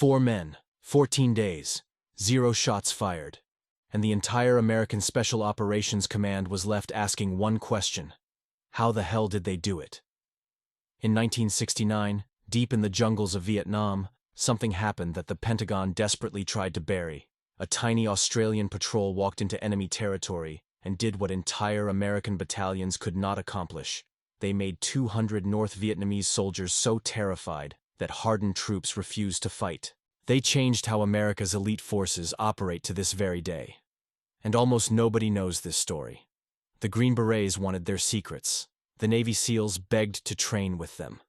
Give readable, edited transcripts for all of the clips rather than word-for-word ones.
4 men, 14 days, 0 shots fired, and the entire American Special Operations Command was left asking one question: how the hell did they do it? In 1969, deep in the jungles of Vietnam, something happened that the Pentagon desperately tried to bury. A tiny Australian patrol walked into enemy territory and did what entire American battalions could not accomplish. They made 200 North Vietnamese soldiers so terrified that hardened troops refused to fight. They changed how America's elite forces operate to this very day. And almost nobody knows this story. The Green Berets wanted their secrets. The Navy SEALs begged to train with them.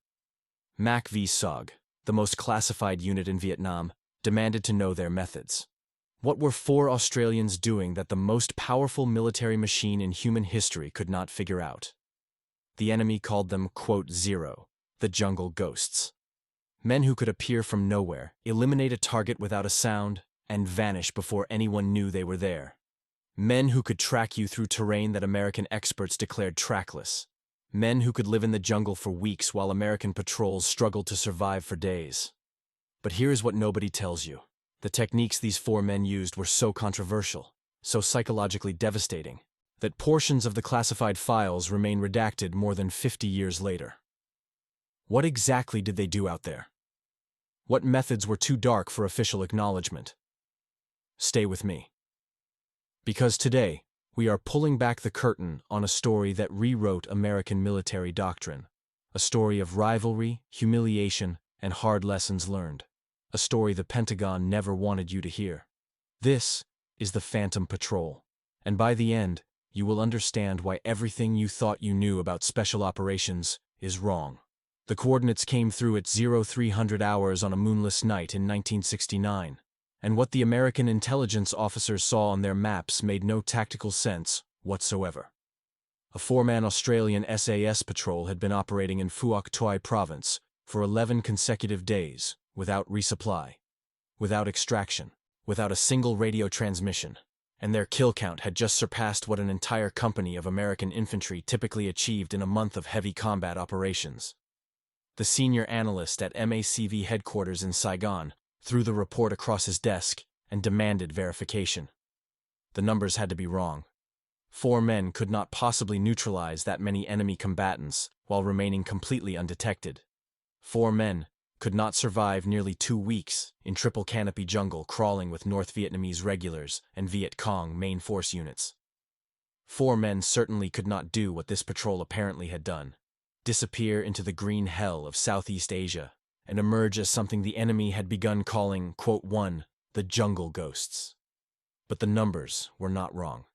MACV-SOG, the most classified unit in Vietnam, demanded to know their methods. What were 4 Australians doing that the most powerful military machine in human history could not figure out? The enemy called them, quote, zero, the jungle ghosts. Men who could appear from nowhere, eliminate a target without a sound, and vanish before anyone knew they were there. Men who could track you through terrain that American experts declared trackless. Men who could live in the jungle for weeks while American patrols struggled to survive for days. But here is what nobody tells you. The techniques these 4 men used were so controversial, so psychologically devastating, that portions of the classified files remain redacted more than 50 years later. What exactly did they do out there? What methods were too dark for official acknowledgement? Stay with me. Because today, we are pulling back the curtain on a story that rewrote American military doctrine. A story of rivalry, humiliation, and hard lessons learned. A story the Pentagon never wanted you to hear. This is the Phantom Patrol. And by the end, you will understand why everything you thought you knew about special operations is wrong. The coordinates came through at 0300 hours on a moonless night in 1969. And what the American intelligence officers saw on their maps made no tactical sense whatsoever. A 4-man Australian SAS patrol had been operating in Phuoc Tuy Province for 11 consecutive days, without resupply, without extraction, without a single radio transmission, and their kill count had just surpassed what an entire company of American infantry typically achieved in a month of heavy combat operations. The senior analyst at MACV headquarters in Saigon threw the report across his desk and demanded verification. The numbers had to be wrong. 4 men could not possibly neutralize that many enemy combatants while remaining completely undetected. 4 men could not survive nearly 2 weeks in triple-canopy jungle crawling with North Vietnamese regulars and Viet Cong main force units. 4 men certainly could not do what this patrol apparently had done: disappear into the green hell of Southeast Asia and emerge as something the enemy had begun calling, quote, one, the jungle ghosts. But the numbers were not wrong.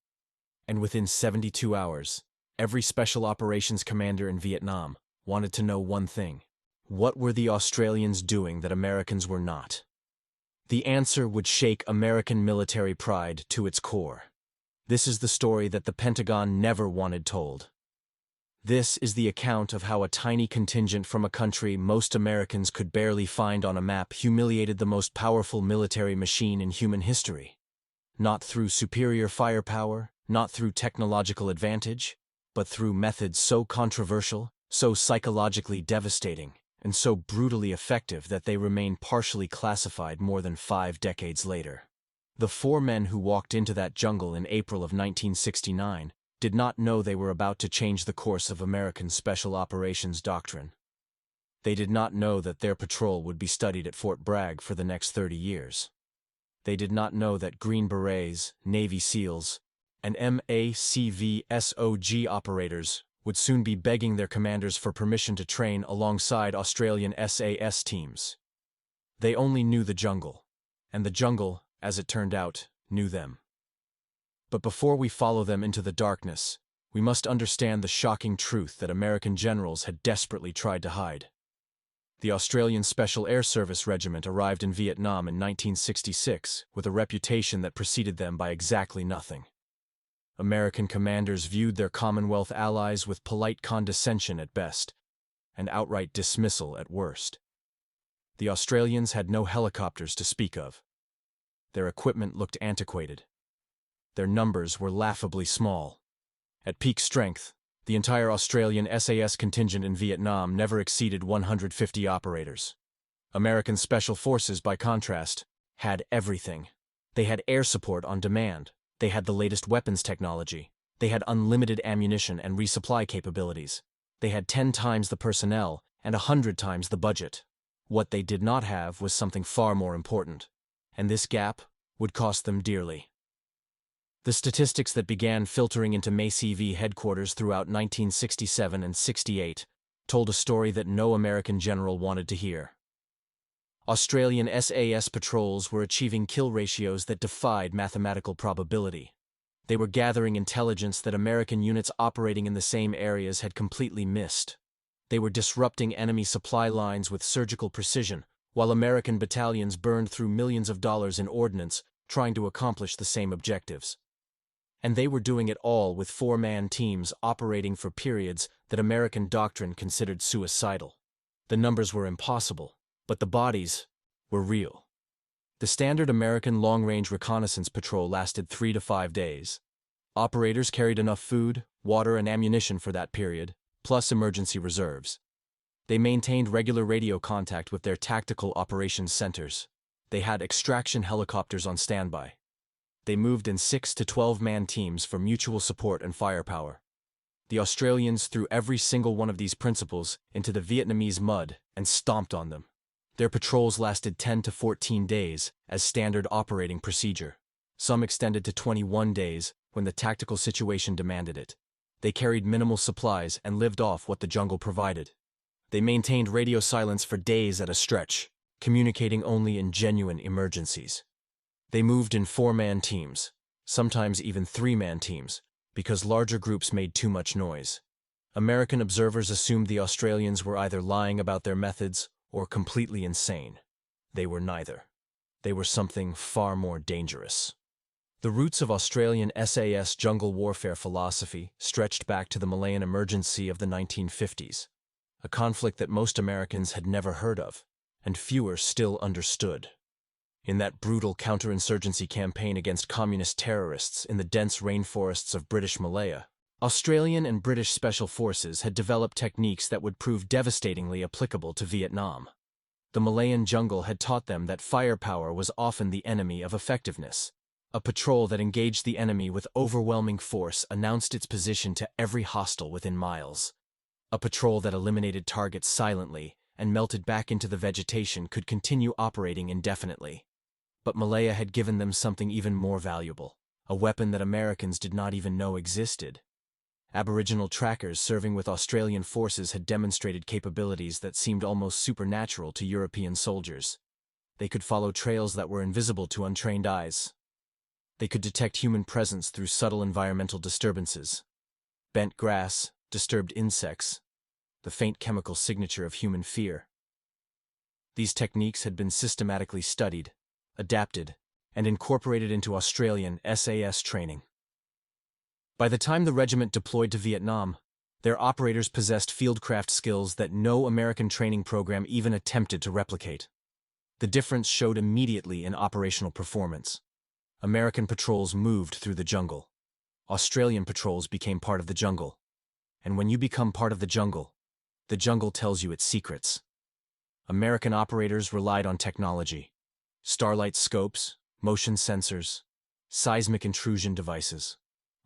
And within 72 hours, every special operations commander in Vietnam wanted to know one thing: what were the Australians doing that Americans were not? The answer would shake American military pride to its core. This is the story that the Pentagon never wanted told. This is the account of how a tiny contingent from a country most Americans could barely find on a map humiliated the most powerful military machine in human history. Not through superior firepower, not through technological advantage, but through methods so controversial, so psychologically devastating, and so brutally effective that they remain partially classified more than 5 decades later. The 4 men who walked into that jungle in April of 1969 did not know they were about to change the course of American Special Operations doctrine. They did not know that their patrol would be studied at Fort Bragg for the next 30 years. They did not know that Green Berets, Navy SEALs, and MACV-SOG operators would soon be begging their commanders for permission to train alongside Australian SAS teams. They only knew the jungle, and the jungle, as it turned out, knew them. But before we follow them into the darkness, we must understand the shocking truth that American generals had desperately tried to hide. The Australian Special Air Service Regiment arrived in Vietnam in 1966 with a reputation that preceded them by exactly nothing. American commanders viewed their Commonwealth allies with polite condescension at best, and outright dismissal at worst. The Australians had no helicopters to speak of. Their equipment looked antiquated. Their numbers were laughably small. At peak strength, the entire Australian SAS contingent in Vietnam never exceeded 150 operators. American Special Forces, by contrast, had everything. They had air support on demand. They had the latest weapons technology. They had unlimited ammunition and resupply capabilities. They had 10 times the personnel and 100 times the budget. What they did not have was something far more important, and this gap would cost them dearly. The statistics that began filtering into MACV headquarters throughout 1967 and 68 told a story that no American general wanted to hear. Australian SAS patrols were achieving kill ratios that defied mathematical probability. They were gathering intelligence that American units operating in the same areas had completely missed. They were disrupting enemy supply lines with surgical precision, while American battalions burned through millions of dollars in ordnance trying to accomplish the same objectives. And they were doing it all with 4-man teams operating for periods that American doctrine considered suicidal. The numbers were impossible, but the bodies were real. The standard American long-range reconnaissance patrol lasted 3 to 5 days. Operators carried enough food, water, and ammunition for that period, plus emergency reserves. They maintained regular radio contact with their tactical operations centers. They had extraction helicopters on standby. They moved in 6 to 12-man teams for mutual support and firepower. The Australians threw every single one of these principles into the Vietnamese mud and stomped on them. Their patrols lasted 10 to 14 days as standard operating procedure. Some extended to 21 days when the tactical situation demanded it. They carried minimal supplies and lived off what the jungle provided. They maintained radio silence for days at a stretch, communicating only in genuine emergencies. They moved in 4-man teams, sometimes even 3-man teams, because larger groups made too much noise. American observers assumed the Australians were either lying about their methods or completely insane. They were neither. They were something far more dangerous. The roots of Australian SAS jungle warfare philosophy stretched back to the Malayan emergency of the 1950s, a conflict that most Americans had never heard of, and fewer still understood. In that brutal counterinsurgency campaign against communist terrorists in the dense rainforests of British Malaya, Australian and British special forces had developed techniques that would prove devastatingly applicable to Vietnam. The Malayan jungle had taught them that firepower was often the enemy of effectiveness. A patrol that engaged the enemy with overwhelming force announced its position to every hostile within miles. A patrol that eliminated targets silently and melted back into the vegetation could continue operating indefinitely. But Malaya had given them something even more valuable, a weapon that Americans did not even know existed. Aboriginal trackers serving with Australian forces had demonstrated capabilities that seemed almost supernatural to European soldiers. They could follow trails that were invisible to untrained eyes. They could detect human presence through subtle environmental disturbances. Bent grass, disturbed insects, the faint chemical signature of human fear. These techniques had been systematically studied, adapted, and incorporated into Australian SAS training. By the time the regiment deployed to Vietnam, their operators possessed fieldcraft skills that no American training program even attempted to replicate. The difference showed immediately in operational performance. American patrols moved through the jungle. Australian patrols became part of the jungle. And when you become part of the jungle tells you its secrets. American operators relied on technology. Starlight scopes, motion sensors, seismic intrusion devices.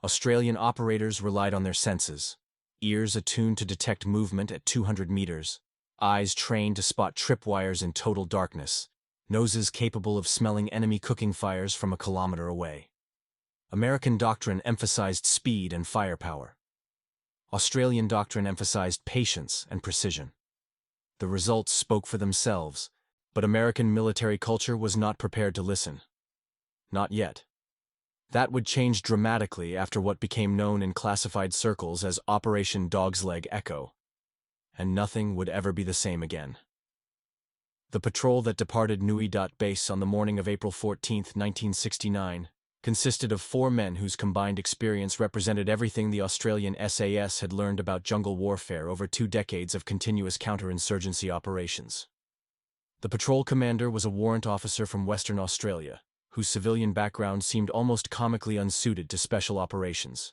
Australian operators relied on their senses. Ears attuned to detect movement at 200 meters. Eyes trained to spot tripwires in total darkness. Noses capable of smelling enemy cooking fires from a kilometer away. American doctrine emphasized speed and firepower. Australian doctrine emphasized patience and precision. The results spoke for themselves, but American military culture was not prepared to listen. Not yet. That would change dramatically after what became known in classified circles as Operation Dog's Leg Echo. And nothing would ever be the same again. The patrol that departed Nui Dat Base on the morning of April 14, 1969, consisted of 4 men whose combined experience represented everything the Australian SAS had learned about jungle warfare over 2 decades of continuous counterinsurgency operations. The patrol commander was a warrant officer from Western Australia, whose civilian background seemed almost comically unsuited to special operations.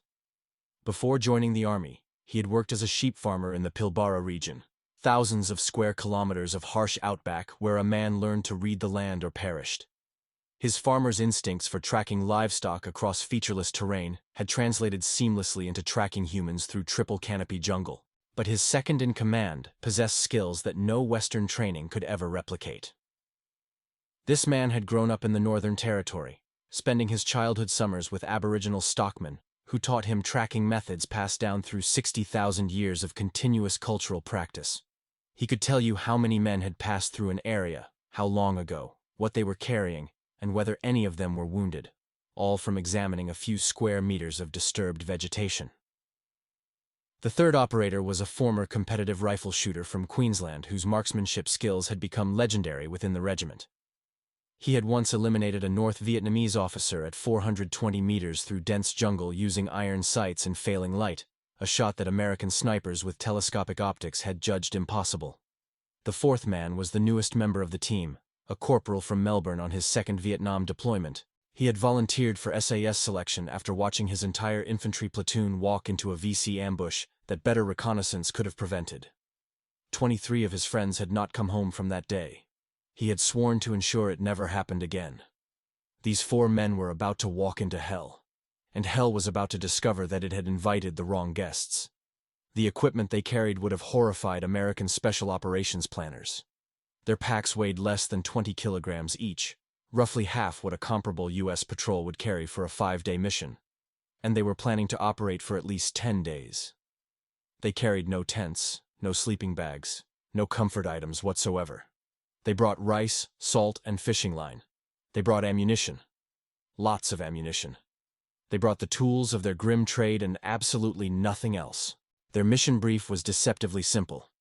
Before joining the army, he had worked as a sheep farmer in the Pilbara region. thousands of square kilometers of harsh outback where a man learned to read the land or perished. His farmer's instincts for tracking livestock across featureless terrain had translated seamlessly into tracking humans through triple-canopy jungle. But his second-in-command possessed skills that no Western training could ever replicate. This man had grown up in the Northern Territory, spending his childhood summers with Aboriginal stockmen who taught him tracking methods passed down through 60,000 years of continuous cultural practice. He could tell you how many men had passed through an area, how long ago, what they were carrying, and whether any of them were wounded, all from examining a few square meters of disturbed vegetation. The third operator was a former competitive rifle shooter from Queensland whose marksmanship skills had become legendary within the regiment. He had once eliminated a North Vietnamese officer at 420 meters through dense jungle using iron sights and failing light, a shot that American snipers with telescopic optics had judged impossible. The fourth man was the newest member of the team, a corporal from Melbourne on his second Vietnam deployment. He had volunteered for SAS selection after watching his entire infantry platoon walk into a VC ambush that better reconnaissance could have prevented. 23 of his friends had not come home from that day. He had sworn to ensure it never happened again. These 4 men were about to walk into hell, and hell was about to discover that it had invited the wrong guests. The equipment they carried would have horrified American special operations planners. Their packs weighed less than 20 kilograms each, roughly half what a comparable U.S. patrol would carry for a 5-day mission, and they were planning to operate for at least 10 days. They carried no tents, no sleeping bags, no comfort items whatsoever. They brought rice, salt, and fishing line. They brought ammunition. Lots of ammunition. They brought the tools of their grim trade and absolutely nothing else. Their mission brief was deceptively simple.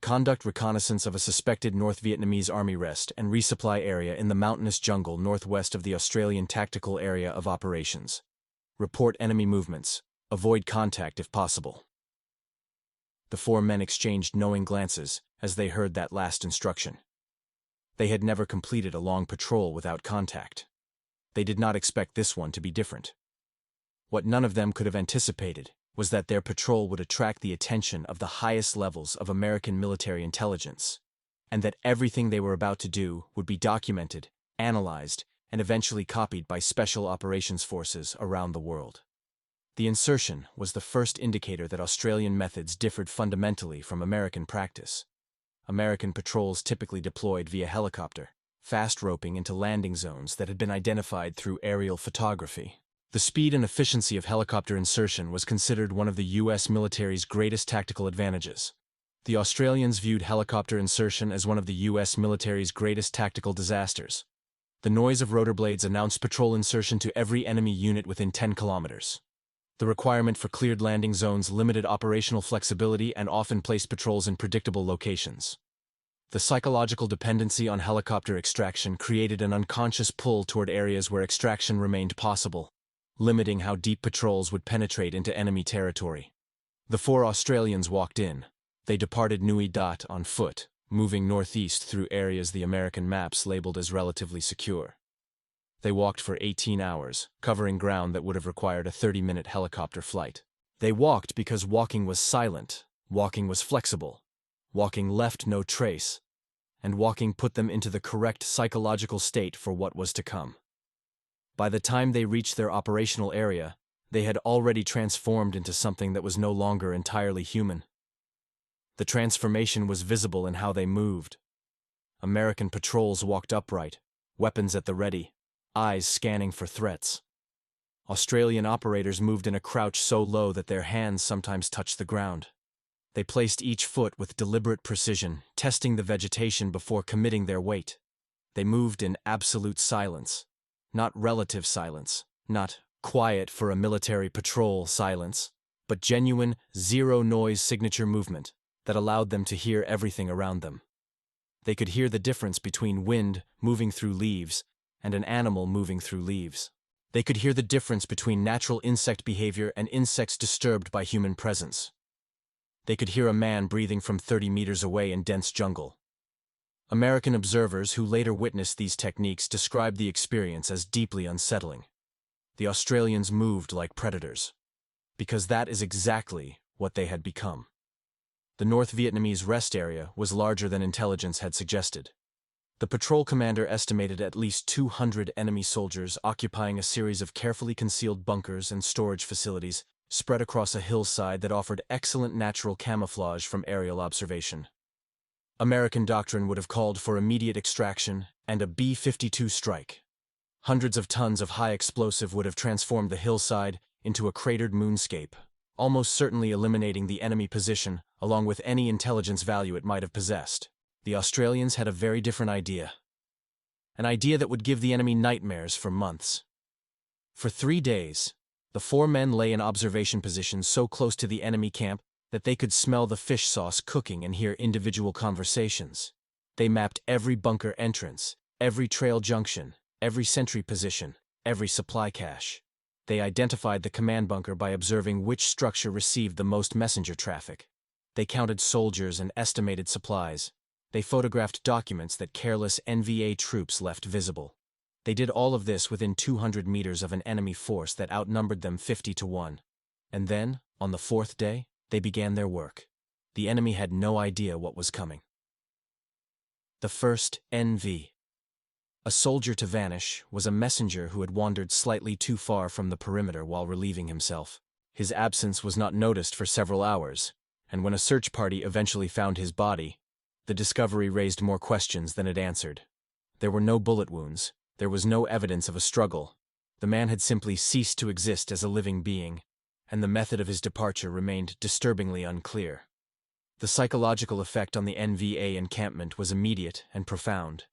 Conduct reconnaissance of a suspected North Vietnamese army rest and resupply area in the mountainous jungle northwest of the Australian Tactical Area of Operations. Report enemy movements. Avoid contact if possible. The 4 men exchanged knowing glances as they heard that last instruction. They had never completed a long patrol without contact. They did not expect this one to be different. What none of them could have anticipated was that their patrol would attract the attention of the highest levels of American military intelligence, and that everything they were about to do would be documented, analyzed, and eventually copied by special operations forces around the world. The insertion was the first indicator that Australian methods differed fundamentally from American practice. American patrols typically deployed via helicopter, fast roping into landing zones that had been identified through aerial photography. The speed and efficiency of helicopter insertion was considered one of the U.S. military's greatest tactical advantages. The Australians viewed helicopter insertion as one of the U.S. military's greatest tactical disasters. The noise of rotor blades announced patrol insertion to every enemy unit within 10 kilometers. The requirement for cleared landing zones limited operational flexibility and often placed patrols in predictable locations. The psychological dependency on helicopter extraction created an unconscious pull toward areas where extraction remained possible, limiting how deep patrols would penetrate into enemy territory. The 4 Australians walked in. They departed Nui Dat on foot, moving northeast through areas the American maps labeled as relatively secure. They walked for 18 hours, covering ground that would have required a 30-minute helicopter flight. They walked because walking was silent, walking was flexible, walking left no trace, and walking put them into the correct psychological state for what was to come. By the time they reached their operational area, they had already transformed into something that was no longer entirely human. The transformation was visible in how they moved. American patrols walked upright, weapons at the ready, eyes scanning for threats. Australian operators moved in a crouch so low that their hands sometimes touched the ground. They placed each foot with deliberate precision, testing the vegetation before committing their weight. They moved in absolute silence. Not relative silence, not quiet for a military patrol silence, but genuine, zero-noise signature movement that allowed them to hear everything around them. They could hear the difference between wind moving through leaves and an animal moving through leaves. They could hear the difference between natural insect behavior and insects disturbed by human presence. They could hear a man breathing from 30 meters away in dense jungle. American observers who later witnessed these techniques described the experience as deeply unsettling. The Australians moved like predators, because that is exactly what they had become. The North Vietnamese rest area was larger than intelligence had suggested. The patrol commander estimated at least 200 enemy soldiers occupying a series of carefully concealed bunkers and storage facilities spread across a hillside that offered excellent natural camouflage from aerial observation. American doctrine would have called for immediate extraction and a B-52 strike. Hundreds of tons of high explosive would have transformed the hillside into a cratered moonscape, almost certainly eliminating the enemy position along with any intelligence value it might have possessed. The Australians had a very different idea. An idea that would give the enemy nightmares for months. For 3 days, the 4 men lay in observation positions so close to the enemy camp that they could smell the fish sauce cooking and hear individual conversations. They mapped every bunker entrance, every trail junction, every sentry position, every supply cache. They identified the command bunker by observing which structure received the most messenger traffic. They counted soldiers and estimated supplies. They photographed documents that careless NVA troops left visible. They did all of this within 200 meters of an enemy force that outnumbered them 50-1. And then, on the 4th day, they began their work. The enemy had no idea what was coming. The first NV. A soldier to vanish was a messenger who had wandered slightly too far from the perimeter while relieving himself. His absence was not noticed for several hours, and when a search party eventually found his body, the discovery raised more questions than it answered. There were no bullet wounds. There was no evidence of a struggle. The man had simply ceased to exist as a living being, and the method of his departure remained disturbingly unclear. The psychological effect on the NVA encampment was immediate and profound.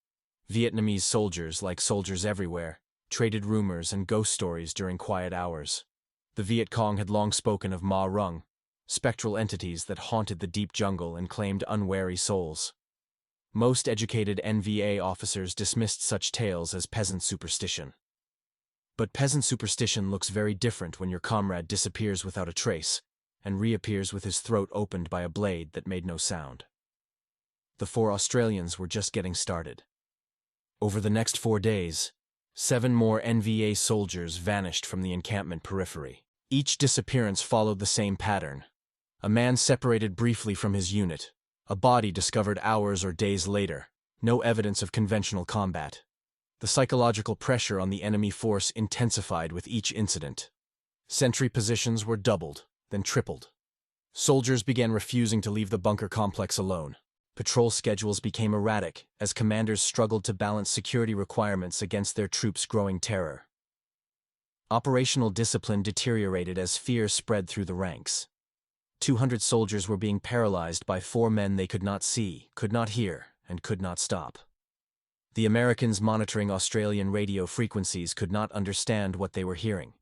Vietnamese soldiers, like soldiers everywhere, traded rumors and ghost stories during quiet hours. The Viet Cong had long spoken of Ma Rung, spectral entities that haunted the deep jungle and claimed unwary souls. Most educated NVA officers dismissed such tales as peasant superstition. But peasant superstition looks very different when your comrade disappears without a trace and reappears with his throat opened by a blade that made no sound. The 4 Australians were just getting started. Over the next 4 days, 7 more NVA soldiers vanished from the encampment periphery. Each disappearance followed the same pattern. A man separated briefly from his unit, a body discovered hours or days later, no evidence of conventional combat. The psychological pressure on the enemy force intensified with each incident. Sentry positions were doubled, then tripled. Soldiers began refusing to leave the bunker complex alone. Patrol schedules became erratic as commanders struggled to balance security requirements against their troops' growing terror. Operational discipline deteriorated as fear spread through the ranks. 200 soldiers were being paralyzed by 4 men they could not see, could not hear, and could not stop. The Americans monitoring Australian radio frequencies could not understand what they were hearing.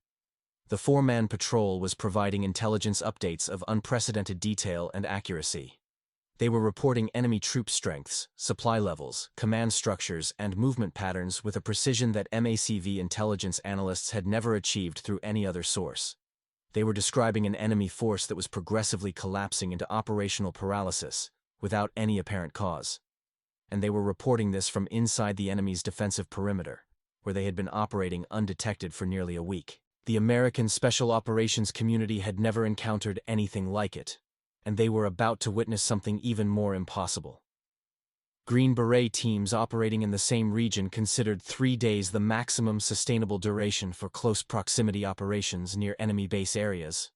The 4-man patrol was providing intelligence updates of unprecedented detail and accuracy. They were reporting enemy troop strengths, supply levels, command structures, and movement patterns with a precision that MACV intelligence analysts had never achieved through any other source. They were describing an enemy force that was progressively collapsing into operational paralysis, without any apparent cause. And they were reporting this from inside the enemy's defensive perimeter, where they had been operating undetected for nearly a week. The American Special Operations community had never encountered anything like it, and they were about to witness something even more impossible. Green Beret teams operating in the same region considered 3 days the maximum sustainable duration for close proximity operations near enemy base areas.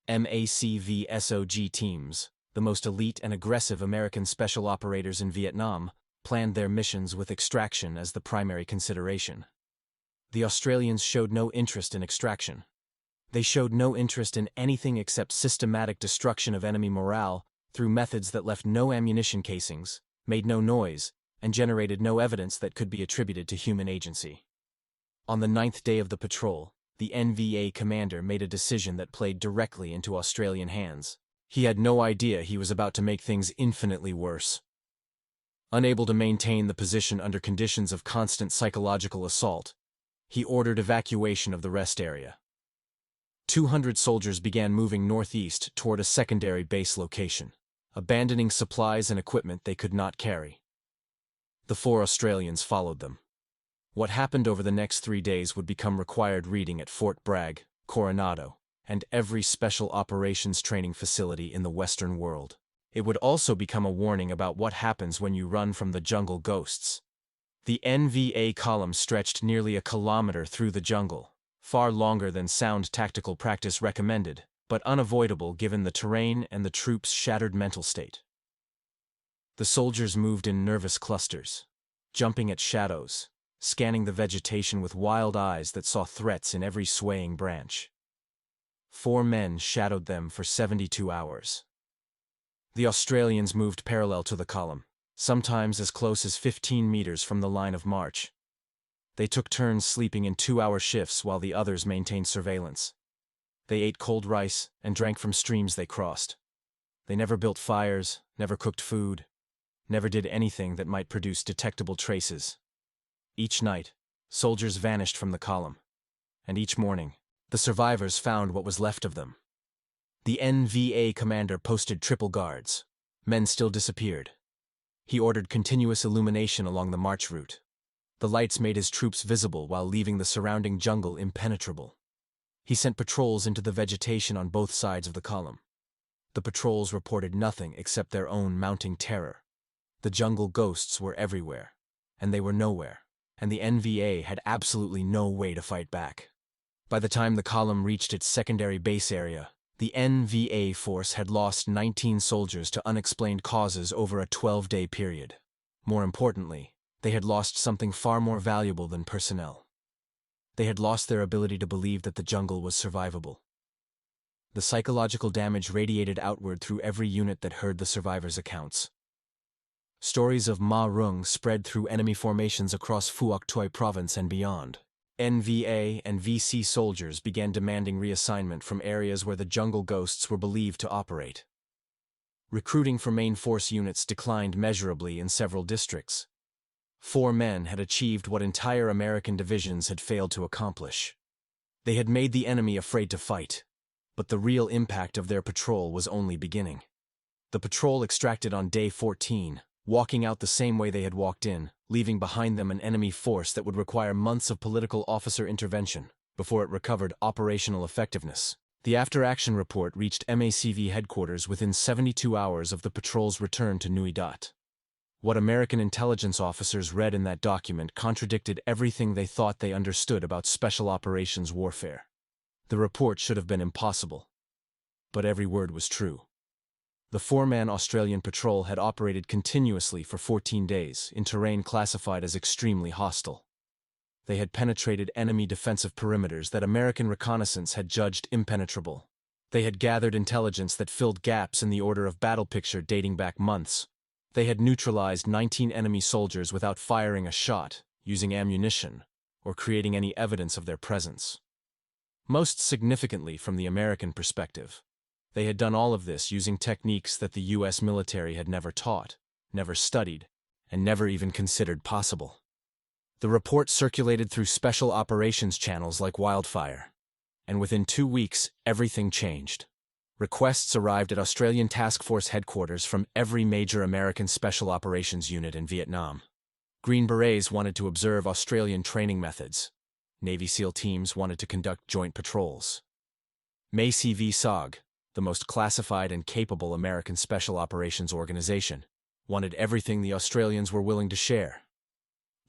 MACV-SOG teams, the most elite and aggressive American special operators in Vietnam, planned their missions with extraction as the primary consideration. The Australians showed no interest in extraction. They showed no interest in anything except systematic destruction of enemy morale through methods that left no ammunition casings, made no noise, and generated no evidence that could be attributed to human agency. On the 9th day of the patrol, the NVA commander made a decision that played directly into Australian hands. He had no idea he was about to make things infinitely worse. Unable to maintain the position under conditions of constant psychological assault, he ordered evacuation of the rest area. 200 soldiers began moving northeast toward a secondary base location, abandoning supplies and equipment they could not carry. The 4 Australians followed them. What happened over the next 3 days would become required reading at Fort Bragg, Coronado, and every special operations training facility in the Western world. It would also become a warning about what happens when you run from the jungle ghosts. The NVA column stretched nearly a kilometer through the jungle, far longer than sound tactical practice recommended, but unavoidable given the terrain and the troops' shattered mental state. The soldiers moved in nervous clusters, jumping at shadows, scanning the vegetation with wild eyes that saw threats in every swaying branch. 4 men shadowed them for 72 hours. The Australians moved parallel to the column, sometimes as close as 15 meters from the line of march. They took turns sleeping in 2-hour shifts while the others maintained surveillance. They ate cold rice and drank from streams they crossed. They never built fires, never cooked food, never did anything that might produce detectable traces. Each night, soldiers vanished from the column, and each morning, the survivors found what was left of them. The NVA commander posted triple guards. Men still disappeared. He ordered continuous illumination along the march route. The lights made his troops visible while leaving the surrounding jungle impenetrable. He sent patrols into the vegetation on both sides of the column. The patrols reported nothing except their own mounting terror. The jungle ghosts were everywhere, and they were nowhere, and the NVA had absolutely no way to fight back. By the time the column reached its secondary base area, the NVA force had lost 19 soldiers to unexplained causes over a 12-day period. More importantly, they had lost something far more valuable than personnel. They had lost their ability to believe that the jungle was survivable. The psychological damage radiated outward through every unit that heard the survivors' accounts. Stories of Ma Rung spread through enemy formations across Phuoc Tuy Province and beyond. NVA and VC soldiers began demanding reassignment from areas where the jungle ghosts were believed to operate. Recruiting for main force units declined measurably in several districts. 4 men had achieved what entire American divisions had failed to accomplish. They had made the enemy afraid to fight, but the real impact of their patrol was only beginning. The patrol extracted on day 14, walking out the same way they had walked in, leaving behind them an enemy force that would require months of political officer intervention before it recovered operational effectiveness. The after-action report reached MACV headquarters within 72 hours of the patrol's return to Nui Dat. What American intelligence officers read in that document contradicted everything they thought they understood about special operations warfare. The report should have been impossible, but every word was true. The 4-man Australian patrol had operated continuously for 14 days in terrain classified as extremely hostile. They had penetrated enemy defensive perimeters that American reconnaissance had judged impenetrable. They had gathered intelligence that filled gaps in the order of battle picture dating back months. They had neutralized 19 enemy soldiers without firing a shot, using ammunition, or creating any evidence of their presence. Most significantly from the American perspective, they had done all of this using techniques that the U.S. military had never taught, never studied, and never even considered possible. The report circulated through special operations channels like wildfire, and within 2 weeks, everything changed. Requests arrived at Australian Task Force headquarters from every major American special operations unit in Vietnam. Green Berets wanted to observe Australian training methods. Navy SEAL teams wanted to conduct joint patrols. MACV-SOG, the most classified and capable American Special Operations organization, wanted everything the Australians were willing to share.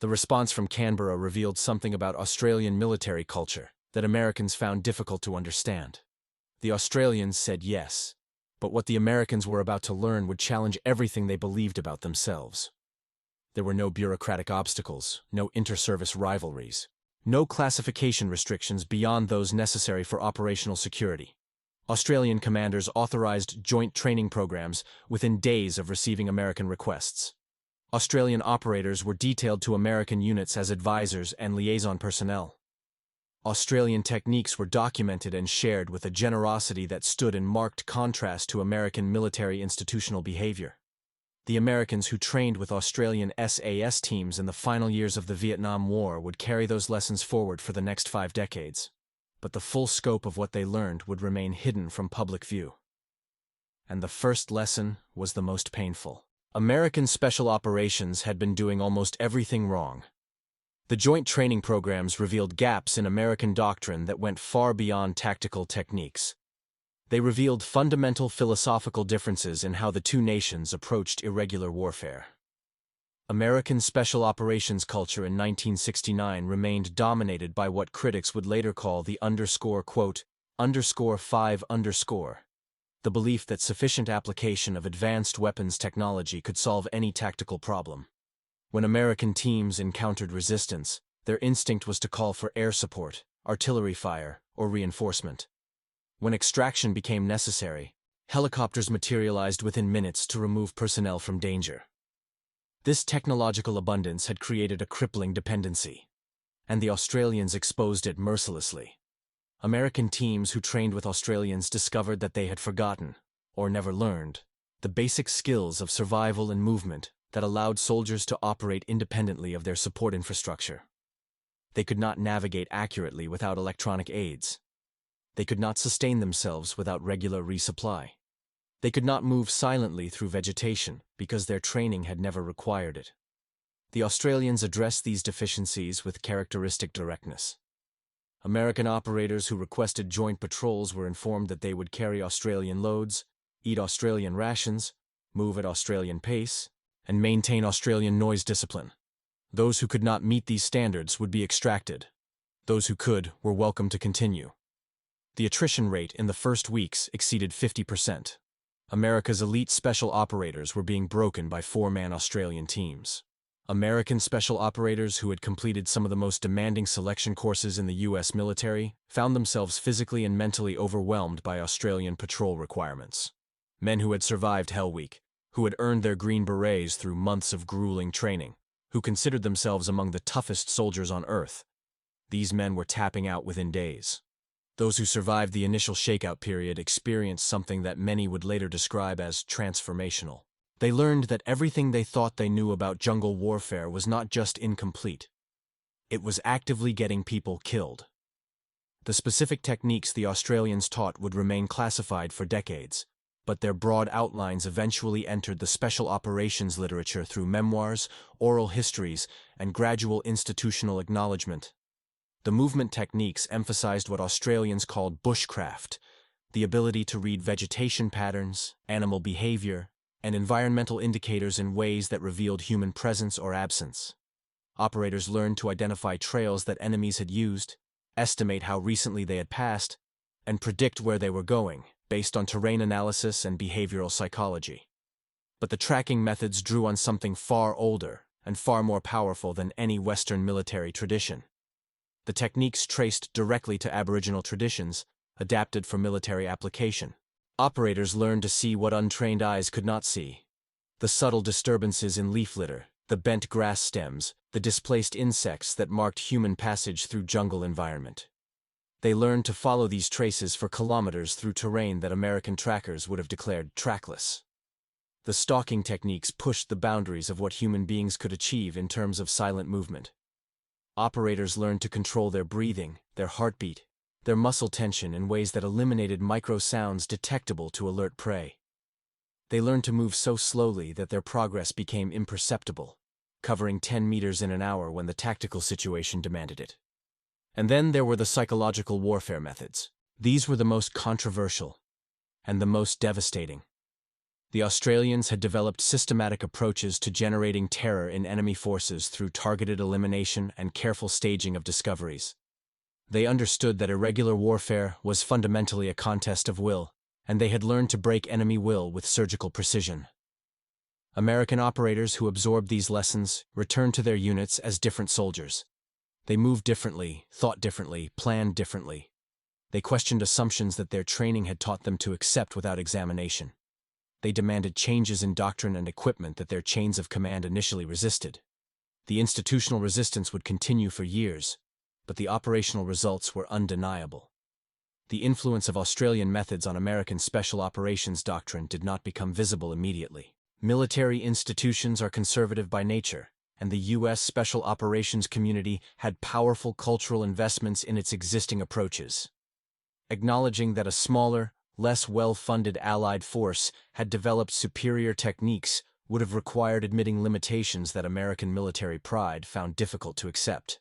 The response from Canberra revealed something about Australian military culture that Americans found difficult to understand. The Australians said yes, but what the Americans were about to learn would challenge everything they believed about themselves. There were no bureaucratic obstacles, no inter-service rivalries, no classification restrictions beyond those necessary for operational security. Australian commanders authorized joint training programs within days of receiving American requests. Australian operators were detailed to American units as advisors and liaison personnel. Australian techniques were documented and shared with a generosity that stood in marked contrast to American military institutional behavior. The Americans who trained with Australian SAS teams in the final years of the Vietnam War would carry those lessons forward for the next 5 decades. But the full scope of what they learned would remain hidden from public view. And the first lesson was the most painful. American special operations had been doing almost everything wrong. The joint training programs revealed gaps in American doctrine that went far beyond tactical techniques. They revealed fundamental philosophical differences in how the two nations approached irregular warfare. American special operations culture in 1969 remained dominated by what critics would later call the _5_, the belief that sufficient application of advanced weapons technology could solve any tactical problem. When American teams encountered resistance, their instinct was to call for air support, artillery fire, or reinforcement. When extraction became necessary, helicopters materialized within minutes to remove personnel from danger. This technological abundance had created a crippling dependency, and the Australians exposed it mercilessly. American teams who trained with Australians discovered that they had forgotten, or never learned, the basic skills of survival and movement that allowed soldiers to operate independently of their support infrastructure. They could not navigate accurately without electronic aids. They could not sustain themselves without regular resupply. They could not move silently through vegetation because their training had never required it. The Australians addressed these deficiencies with characteristic directness. American operators who requested joint patrols were informed that they would carry Australian loads, eat Australian rations, move at Australian pace, and maintain Australian noise discipline. Those who could not meet these standards would be extracted. Those who could were welcome to continue. The attrition rate in the first weeks exceeded 50%. America's elite special operators were being broken by four-man Australian teams. American special operators who had completed some of the most demanding selection courses in the U.S. military found themselves physically and mentally overwhelmed by Australian patrol requirements. Men who had survived Hell Week, who had earned their green berets through months of grueling training, who considered themselves among the toughest soldiers on Earth. These men were tapping out within days. Those who survived the initial shakeout period experienced something that many would later describe as transformational. They learned that everything they thought they knew about jungle warfare was not just incomplete. It was actively getting people killed. The specific techniques the Australians taught would remain classified for decades, but their broad outlines eventually entered the special operations literature through memoirs, oral histories, and gradual institutional acknowledgement. The movement techniques emphasized what Australians called bushcraft, the ability to read vegetation patterns, animal behavior, and environmental indicators in ways that revealed human presence or absence. Operators learned to identify trails that enemies had used, estimate how recently they had passed, and predict where they were going, based on terrain analysis and behavioral psychology. But the tracking methods drew on something far older and far more powerful than any Western military tradition. The techniques traced directly to Aboriginal traditions, adapted for military application. Operators learned to see what untrained eyes could not see. The subtle disturbances in leaf litter, the bent grass stems, the displaced insects that marked human passage through jungle environment. They learned to follow these traces for kilometers through terrain that American trackers would have declared trackless. The stalking techniques pushed the boundaries of what human beings could achieve in terms of silent movement. Operators learned to control their breathing, their heartbeat, their muscle tension in ways that eliminated micro sounds detectable to alert prey. They learned to move so slowly that their progress became imperceptible, covering 10 meters in an hour when the tactical situation demanded it. And then there were the psychological warfare methods. These were the most controversial and the most devastating. The Australians had developed systematic approaches to generating terror in enemy forces through targeted elimination and careful staging of discoveries. They understood that irregular warfare was fundamentally a contest of will, and they had learned to break enemy will with surgical precision. American operators who absorbed these lessons returned to their units as different soldiers. They moved differently, thought differently, planned differently. They questioned assumptions that their training had taught them to accept without examination. They demanded changes in doctrine and equipment that their chains of command initially resisted. The institutional resistance would continue for years, but the operational results were undeniable. The influence of Australian methods on American special operations doctrine did not become visible immediately. Military institutions are conservative by nature, and the U.S. special operations community had powerful cultural investments in its existing approaches. Acknowledging that a smaller, less well-funded Allied force had developed superior techniques would have required admitting limitations that American military pride found difficult to accept.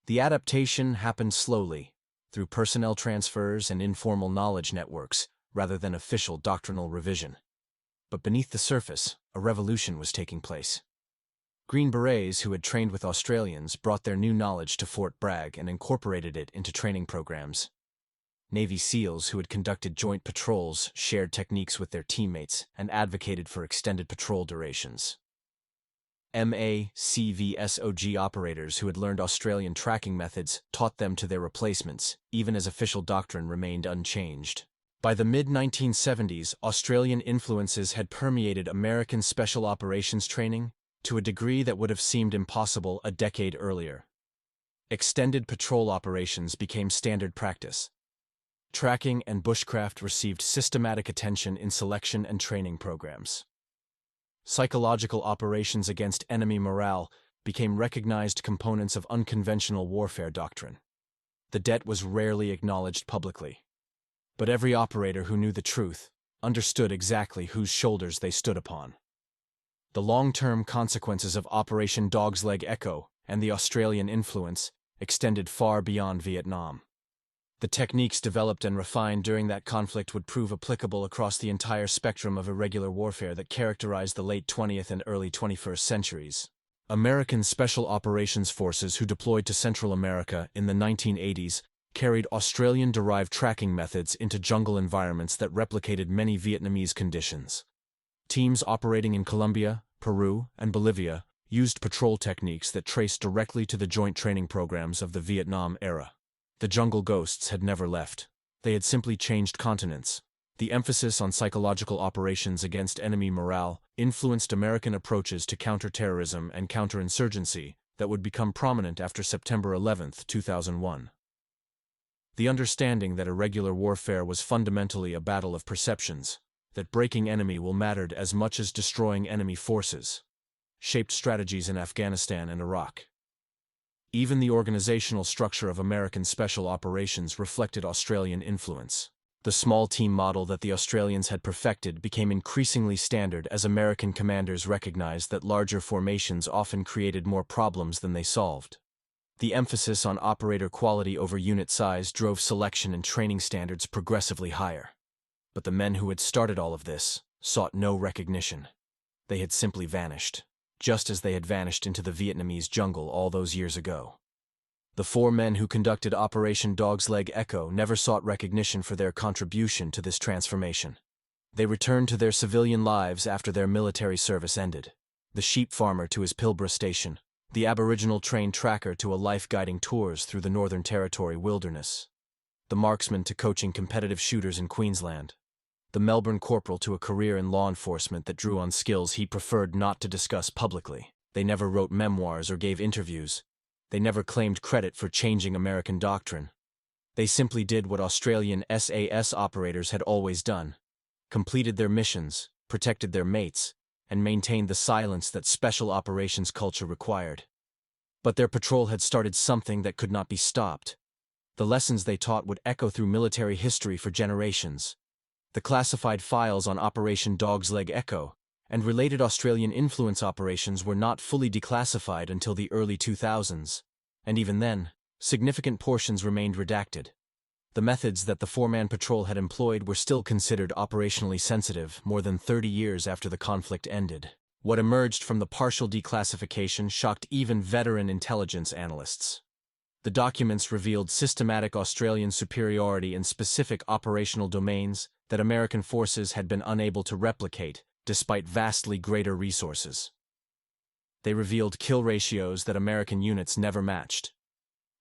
The adaptation happened slowly, through personnel transfers and informal knowledge networks, rather than official doctrinal revision. But beneath the surface, a revolution was taking place. Green Berets who had trained with Australians brought their new knowledge to Fort Bragg and incorporated it into training programs. Navy SEALs who had conducted joint patrols shared techniques with their teammates and advocated for extended patrol durations. MACV-SOG operators who had learned Australian tracking methods taught them to their replacements, even as official doctrine remained unchanged. By the mid-1970s, Australian influences had permeated American special operations training to a degree that would have seemed impossible a decade earlier. Extended patrol operations became standard practice. Tracking and bushcraft received systematic attention in selection and training programs. Psychological operations against enemy morale became recognized components of unconventional warfare doctrine. The debt was rarely acknowledged publicly. But every operator who knew the truth understood exactly whose shoulders they stood upon. The long-term consequences of Operation Dog's Leg Echo and the Australian influence extended far beyond Vietnam. The techniques developed and refined during that conflict would prove applicable across the entire spectrum of irregular warfare that characterized the late 20th and early 21st centuries. American Special Operations Forces who deployed to Central America in the 1980s carried Australian-derived tracking methods into jungle environments that replicated many Vietnamese conditions. Teams operating in Colombia, Peru, and Bolivia used patrol techniques that traced directly to the joint training programs of the Vietnam era. The jungle ghosts had never left. They had simply changed continents. The emphasis on psychological operations against enemy morale influenced American approaches to counterterrorism and counterinsurgency that would become prominent after September 11, 2001. The understanding that irregular warfare was fundamentally a battle of perceptions, that breaking enemy will mattered as much as destroying enemy forces, shaped strategies in Afghanistan and Iraq. Even the organizational structure of American Special Operations reflected Australian influence. The small team model that the Australians had perfected became increasingly standard as American commanders recognized that larger formations often created more problems than they solved. The emphasis on operator quality over unit size drove selection and training standards progressively higher. But the men who had started all of this sought no recognition. They had simply vanished, just as they had vanished into the Vietnamese jungle all those years ago. The 4 men who conducted Operation Dog's Leg Echo never sought recognition for their contribution to this transformation. They returned to their civilian lives after their military service ended. The sheep farmer to his Pilbara station, the Aboriginal trained tracker to a life guiding tours through the Northern Territory wilderness, the marksman to coaching competitive shooters in Queensland, the Melbourne corporal to a career in law enforcement that drew on skills he preferred not to discuss publicly. They never wrote memoirs or gave interviews. They never claimed credit for changing American doctrine. They simply did what Australian SAS operators had always done: completed their missions, protected their mates, and maintained the silence that special operations culture required. But their patrol had started something that could not be stopped. The lessons they taught would echo through military history for generations. The classified files on Operation Dog's Leg Echo and related Australian influence operations were not fully declassified until the early 2000s, and even then, significant portions remained redacted. The methods that the 4-man patrol had employed were still considered operationally sensitive more than 30 years after the conflict ended. What emerged from the partial declassification shocked even veteran intelligence analysts. The documents revealed systematic Australian superiority in specific operational domains that American forces had been unable to replicate despite vastly greater resources. They revealed kill ratios that American units never matched.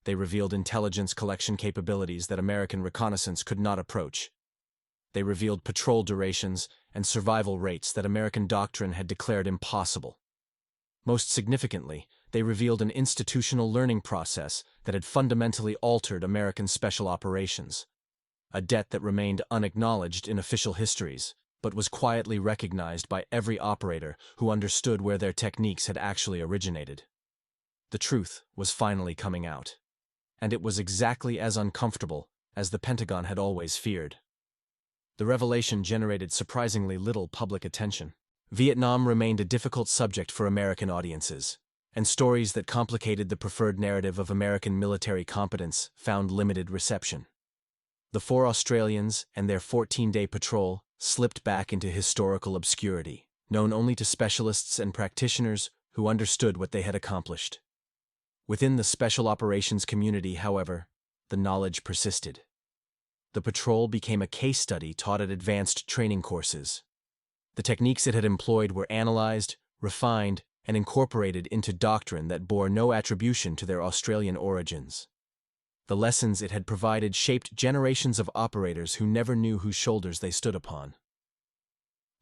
They revealed intelligence collection capabilities that American reconnaissance could not approach. They revealed patrol durations and survival rates that American doctrine had declared impossible. Most significantly, they revealed an institutional learning process that had fundamentally altered American special operations, a debt that remained unacknowledged in official histories, but was quietly recognized by every operator who understood where their techniques had actually originated. The truth was finally coming out, and it was exactly as uncomfortable as the Pentagon had always feared. The revelation generated surprisingly little public attention. Vietnam remained a difficult subject for American audiences, and stories that complicated the preferred narrative of American military competence found limited reception. The four Australians and their 14-day patrol slipped back into historical obscurity, known only to specialists and practitioners who understood what they had accomplished. Within the special operations community, however, the knowledge persisted. The patrol became a case study taught at advanced training courses. The techniques it had employed were analyzed, refined, and incorporated into doctrine that bore no attribution to their Australian origins. The lessons it had provided shaped generations of operators who never knew whose shoulders they stood upon.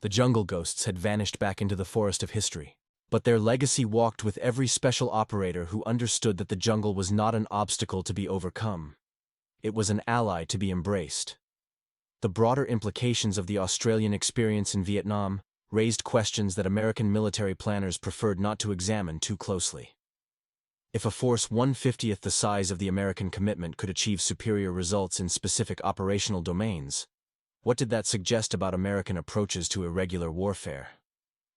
The jungle ghosts had vanished back into the forest of history, but their legacy walked with every special operator who understood that the jungle was not an obstacle to be overcome. It was an ally to be embraced. The broader implications of the Australian experience in Vietnam raised questions that American military planners preferred not to examine too closely. If a force 1/50th the size of the American commitment could achieve superior results in specific operational domains, what did that suggest about American approaches to irregular warfare?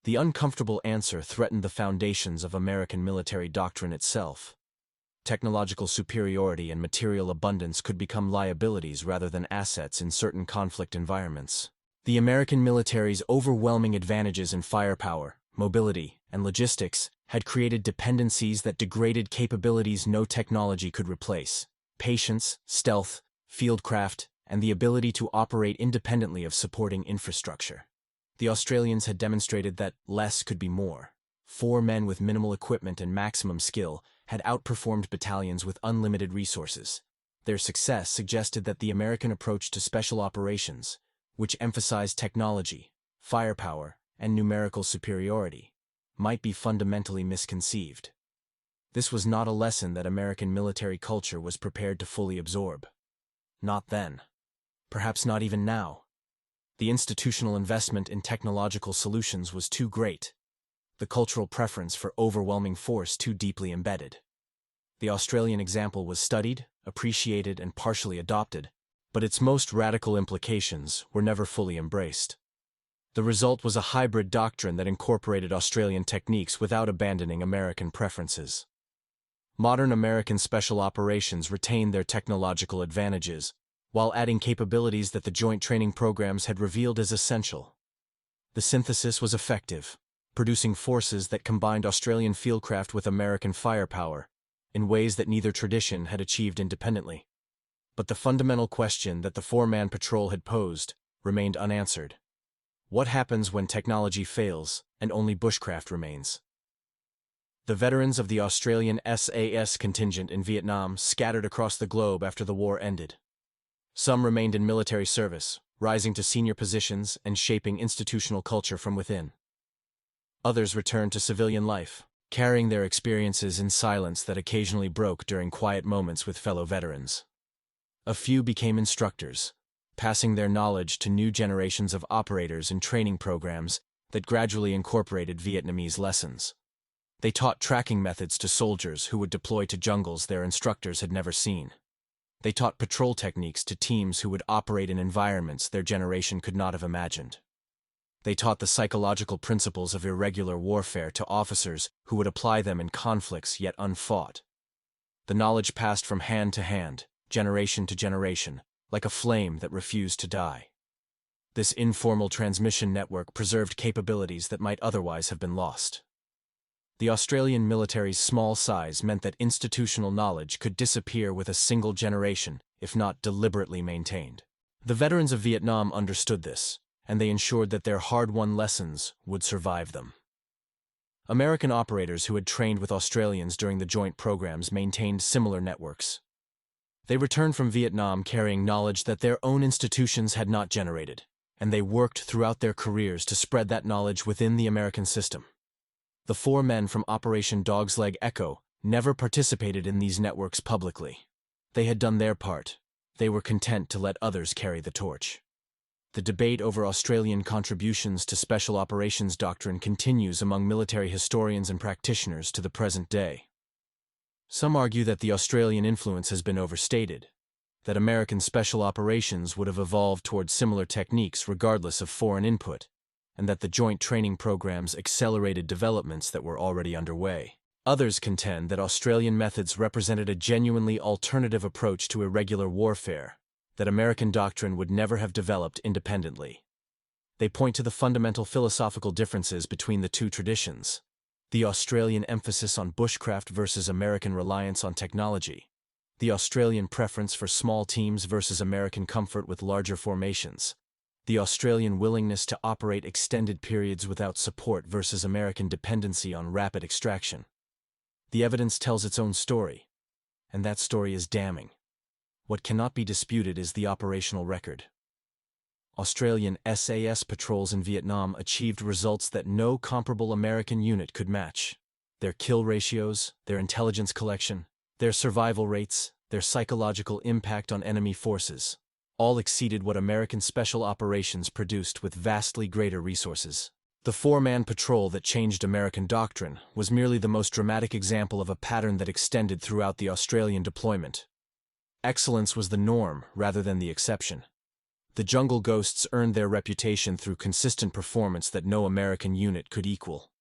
The uncomfortable answer threatened the foundations of American military doctrine itself. Technological superiority and material abundance could become liabilities rather than assets in certain conflict environments. The American military's overwhelming advantages in firepower, mobility, and logistics had created dependencies that degraded capabilities no technology could replace: patience, stealth, fieldcraft, and the ability to operate independently of supporting infrastructure. The Australians had demonstrated that less could be more. 4 men with minimal equipment and maximum skill had outperformed battalions with unlimited resources. Their success suggested that the American approach to special operations, which emphasized technology, firepower, and numerical superiority, might be fundamentally misconceived. This was not a lesson that American military culture was prepared to fully absorb. Not then. Perhaps not even now. The institutional investment in technological solutions was too great. The cultural preference for overwhelming force too deeply embedded. The Australian example was studied, appreciated, and partially adopted, but its most radical implications were never fully embraced. The result was a hybrid doctrine that incorporated Australian techniques without abandoning American preferences. Modern American special operations retained their technological advantages, while adding capabilities that the joint training programs had revealed as essential. The synthesis was effective, producing forces that combined Australian fieldcraft with American firepower in ways that neither tradition had achieved independently. But the fundamental question that the 4-man patrol had posed remained unanswered. What happens when technology fails and only bushcraft remains? The veterans of the Australian SAS contingent in Vietnam scattered across the globe after the war ended. Some remained in military service, rising to senior positions and shaping institutional culture from within. Others returned to civilian life, carrying their experiences in silence that occasionally broke during quiet moments with fellow veterans. A few became instructors, passing their knowledge to new generations of operators in training programs that gradually incorporated Vietnamese lessons. They taught tracking methods to soldiers who would deploy to jungles their instructors had never seen. They taught patrol techniques to teams who would operate in environments their generation could not have imagined. They taught the psychological principles of irregular warfare to officers who would apply them in conflicts yet unfought. The knowledge passed from hand to hand, generation to generation, like a flame that refused to die. This informal transmission network preserved capabilities that might otherwise have been lost. The Australian military's small size meant that institutional knowledge could disappear with a single generation, if not deliberately maintained. The veterans of Vietnam understood this, and they ensured that their hard-won lessons would survive them. American operators who had trained with Australians during the joint programs maintained similar networks. They returned from Vietnam carrying knowledge that their own institutions had not generated, and they worked throughout their careers to spread that knowledge within the American system. The 4 men from Operation Dog's Leg Echo never participated in these networks publicly. They had done their part. They were content to let others carry the torch. The debate over Australian contributions to special operations doctrine continues among military historians and practitioners to the present day. Some argue that the Australian influence has been overstated, that American special operations would have evolved towards similar techniques regardless of foreign input, and that the joint training programs accelerated developments that were already underway. Others contend that Australian methods represented a genuinely alternative approach to irregular warfare, that American doctrine would never have developed independently. They point to the fundamental philosophical differences between the two traditions: the Australian emphasis on bushcraft versus American reliance on technology, the Australian preference for small teams versus American comfort with larger formations, the Australian willingness to operate extended periods without support versus American dependency on rapid extraction. The evidence tells its own story, and that story is damning. What cannot be disputed is the operational record. Australian SAS patrols in Vietnam achieved results that no comparable American unit could match. Their kill ratios, their intelligence collection, their survival rates, their psychological impact on enemy forces, all exceeded what American special operations produced with vastly greater resources. The four-man patrol that changed American doctrine was merely the most dramatic example of a pattern that extended throughout the Australian deployment. Excellence was the norm rather than the exception. The Jungle Ghosts earned their reputation through consistent performance that no American unit could equal.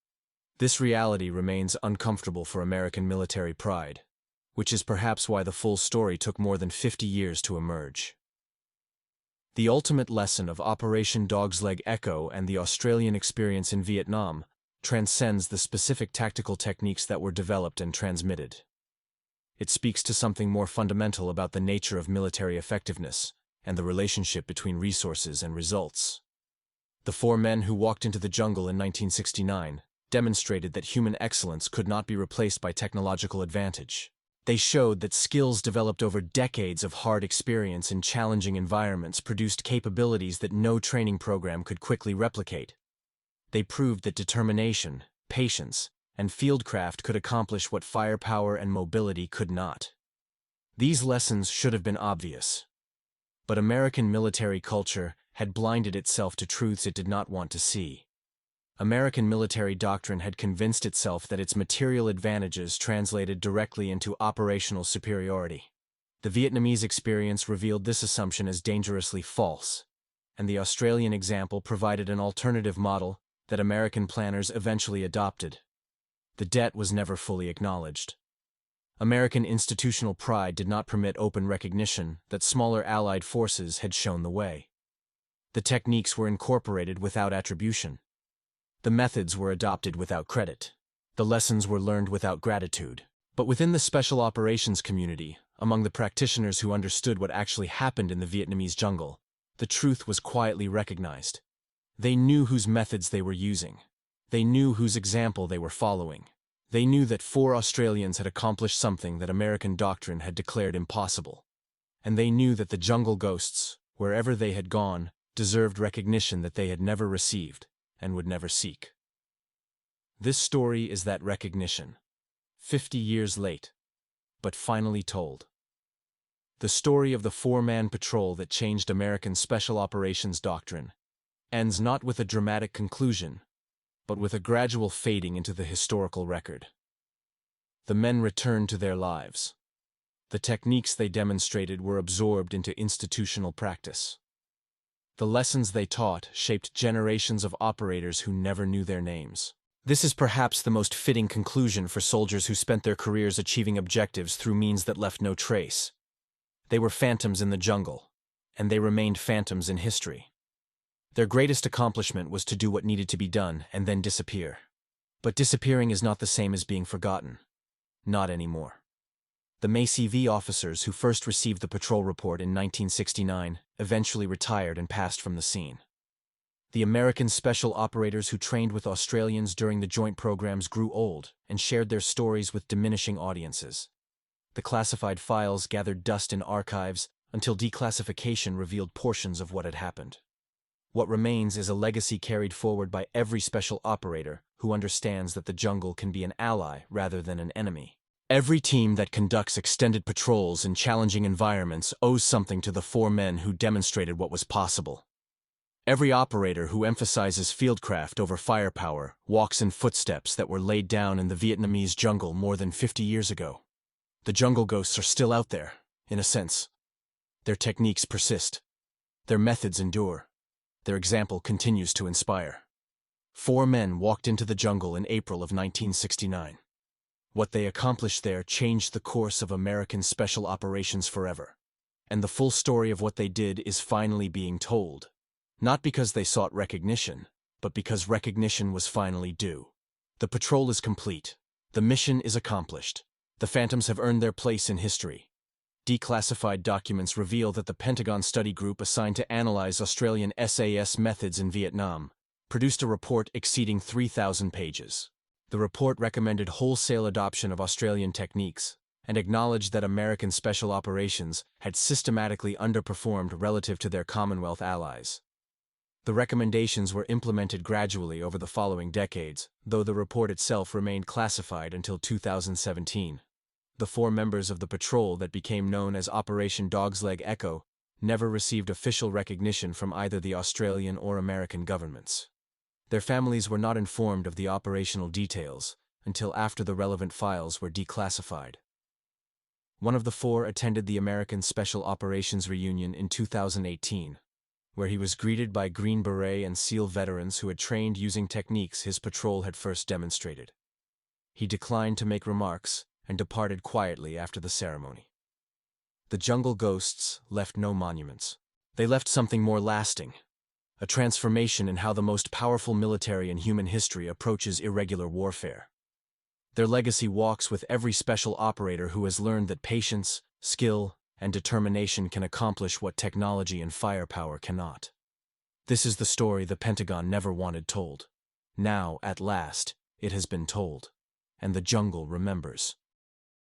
This reality remains uncomfortable for American military pride, which is perhaps why the full story took more than 50 years to emerge. The ultimate lesson of Operation Dog's Leg Echo and the Australian experience in Vietnam transcends the specific tactical techniques that were developed and transmitted. It speaks to something more fundamental about the nature of military effectiveness and the relationship between resources and results. The four men who walked into the jungle in 1969 demonstrated that human excellence could not be replaced by technological advantage. They showed that skills developed over decades of hard experience in challenging environments produced capabilities that no training program could quickly replicate. They proved that determination, patience, and fieldcraft could accomplish what firepower and mobility could not. These lessons should have been obvious. But American military culture had blinded itself to truths it did not want to see. American military doctrine had convinced itself that its material advantages translated directly into operational superiority. The Vietnamese experience revealed this assumption as dangerously false, and the Australian example provided an alternative model that American planners eventually adopted. The debt was never fully acknowledged. American institutional pride did not permit open recognition that smaller Allied forces had shown the way. The techniques were incorporated without attribution. The methods were adopted without credit. The lessons were learned without gratitude. But within the special operations community, among the practitioners who understood what actually happened in the Vietnamese jungle, the truth was quietly recognized. They knew whose methods they were using. They knew whose example they were following. They knew that four Australians had accomplished something that American doctrine had declared impossible. And they knew that the Jungle Ghosts, wherever they had gone, deserved recognition that they had never received and would never seek. This story is that recognition, 50 years late, but finally told. The story of the four-man patrol that changed American special operations doctrine ends not with a dramatic conclusion, but with a gradual fading into the historical record. The men returned to their lives. The techniques they demonstrated were absorbed into institutional practice. The lessons they taught shaped generations of operators who never knew their names. This is perhaps the most fitting conclusion for soldiers who spent their careers achieving objectives through means that left no trace. They were phantoms in the jungle, and they remained phantoms in history. Their greatest accomplishment was to do what needed to be done and then disappear. But disappearing is not the same as being forgotten. Not anymore. The MACV officers who first received the patrol report in 1969 eventually retired and passed from the scene. The American special operators who trained with Australians during the joint programs grew old and shared their stories with diminishing audiences. The classified files gathered dust in archives until declassification revealed portions of what had happened. What remains is a legacy carried forward by every special operator who understands that the jungle can be an ally rather than an enemy. Every team that conducts extended patrols in challenging environments owes something to the four men who demonstrated what was possible. Every operator who emphasizes fieldcraft over firepower walks in footsteps that were laid down in the Vietnamese jungle more than 50 years ago. The Jungle Ghosts are still out there, in a sense. Their techniques persist. Their methods endure. Their example continues to inspire. Four men walked into the jungle in April of 1969. What they accomplished there changed the course of American special operations forever. And the full story of what they did is finally being told. Not because they sought recognition, but because recognition was finally due. The patrol is complete. The mission is accomplished. The Phantoms have earned their place in history. Declassified documents reveal that the Pentagon study group assigned to analyze Australian SAS methods in Vietnam produced a report exceeding 3,000 pages. The report recommended wholesale adoption of Australian techniques and acknowledged that American special operations had systematically underperformed relative to their Commonwealth allies. The recommendations were implemented gradually over the following decades, though the report itself remained classified until 2017. The 4 members of the patrol that became known as Operation Dog's Leg Echo never received official recognition from either the Australian or American governments. Their families were not informed of the operational details until after the relevant files were declassified. One of the 4 attended the American Special Operations reunion in 2018, where he was greeted by Green Beret and SEAL veterans who had trained using techniques his patrol had first demonstrated. He declined to make remarks and departed quietly after the ceremony. The jungle ghosts left no monuments. They left something more lasting, a transformation in how the most powerful military in human history approaches irregular warfare. Their legacy walks with every special operator who has learned that patience, skill, and determination can accomplish what technology and firepower cannot. This is the story the Pentagon never wanted told. Now, at last, it has been told, and the jungle remembers.